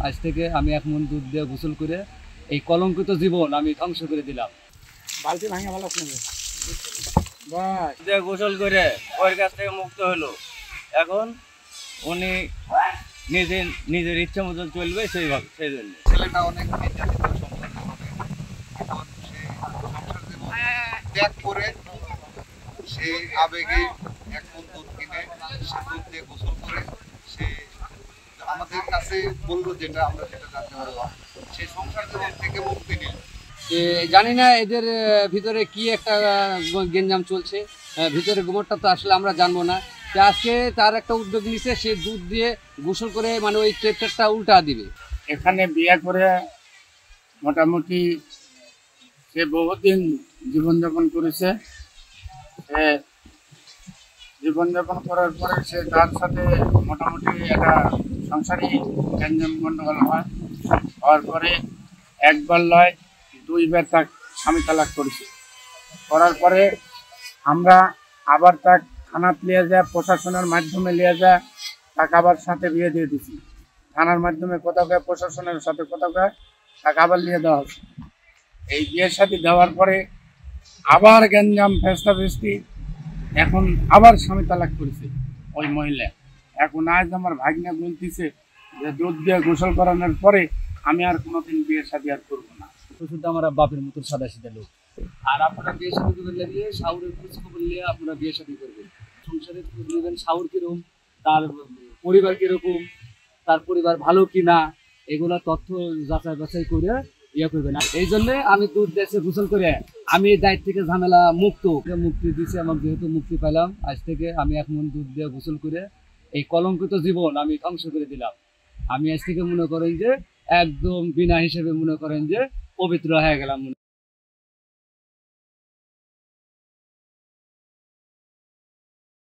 আজ থেকে আমি 1 মণ দুধ দিয়ে গোসল করে এই কলঙ্কিত জীবন আমি ধ্বংস করে দিলাম। বালতি ভাঙা ভালো আপনাদের গোসল করে ওর কাছ থেকে মুক্ত হলো। এখন উনি নিজের ইচ্ছা মতন চলবে সেই জন্য। ছেলেটা অনেক নির্যাতিত সংসার জীবনে, এখন সে সংসার জীবন ত্যাগ করে সে আবেগে 1 মণ দুধ কিনে সে দুধ দিয়ে গোসল করে সে আমাদের কাছে বললো, যেটা আমরা যেটা জানতে পারলাম, সে সংসার জীবন থেকে মুক্তি নিল। জানি না এদের ভিতরে কি একটা গেঞ্জাম চলছে, ভিতরে গোমরটা তো আসলে আমরা জানবো না। আজকে তার একটা উদ্যোগ নিছে, সে দুধ দিয়ে গোসল করে মানে ওই ট্রেক্টরটা উল্টা দিবে। এখানে বিয়ে করে মোটামুটি সে বহুদিন জীবনযাপন করেছে। সে জীবনযাপন করার পরে সে তার সাথে মোটামুটি একটা সংসারী গ্যাঞ্জাম গন্ডগোল হওয়ার পরে একবার নয় 2 বার তাকে স্বামী তালাক করেছে। করার পরে আমরা আবার তাকে থানাত নিয়ে যা, প্রশাসনের মাধ্যমে নিয়ে যা, তাকে আবার সাথে বিয়ে দিয়ে দিছি। থানার মাধ্যমে কোথাও প্রশাসনের সাথে কোথাও তাকে আবার নিয়ে দেওয়া হচ্ছে। এই বিয়ের সাথে দেওয়ার পরে আবার গ্যাঞ্জাম ফেস্তি, এখন আবার স্বামী তালাক করেছে ওই মহিলা। এখন আজ আমার ভাগ্নে বলতেছে যে দুধ দিয়ে গোসল করানোর পরে আমি আর কোনোদিন বিয়ের সাথে আর করবো না। শুধু আমরা বাপের মতো সাদা সিধা লোক, আর আপনারা বিয়ে শাদী করবেন লাগিয়ে শাওরের খোঁজ খবর নিয়ে আপনারা বিয়ে শাদী করবেন। সংসারের খোঁজ নেবেন, শাওর কিরকম, তার পরিবার কিরকম, তার পরিবার ভালো কিনা, এগুলা তথ্য যাচাই বাছাই করে ইয়ে করবেন। এই জন্য আমি দুধ দিয়ে গোসল করে আমি এই দায়িত্ব থেকে ঝামেলা মুক্তি দিছে। আমার যেহেতু মুক্তি পেলাম, আজ থেকে আমি 1 মণ দুধ দিয়ে গোসল করে এই কলঙ্কিত জীবন আমি ধ্বংস করে দিলাম। আমি আজ থেকে মনে করেন যে একদম বিনা হিসেবে মনে করেন যে পবিত্র হয়ে গেলাম।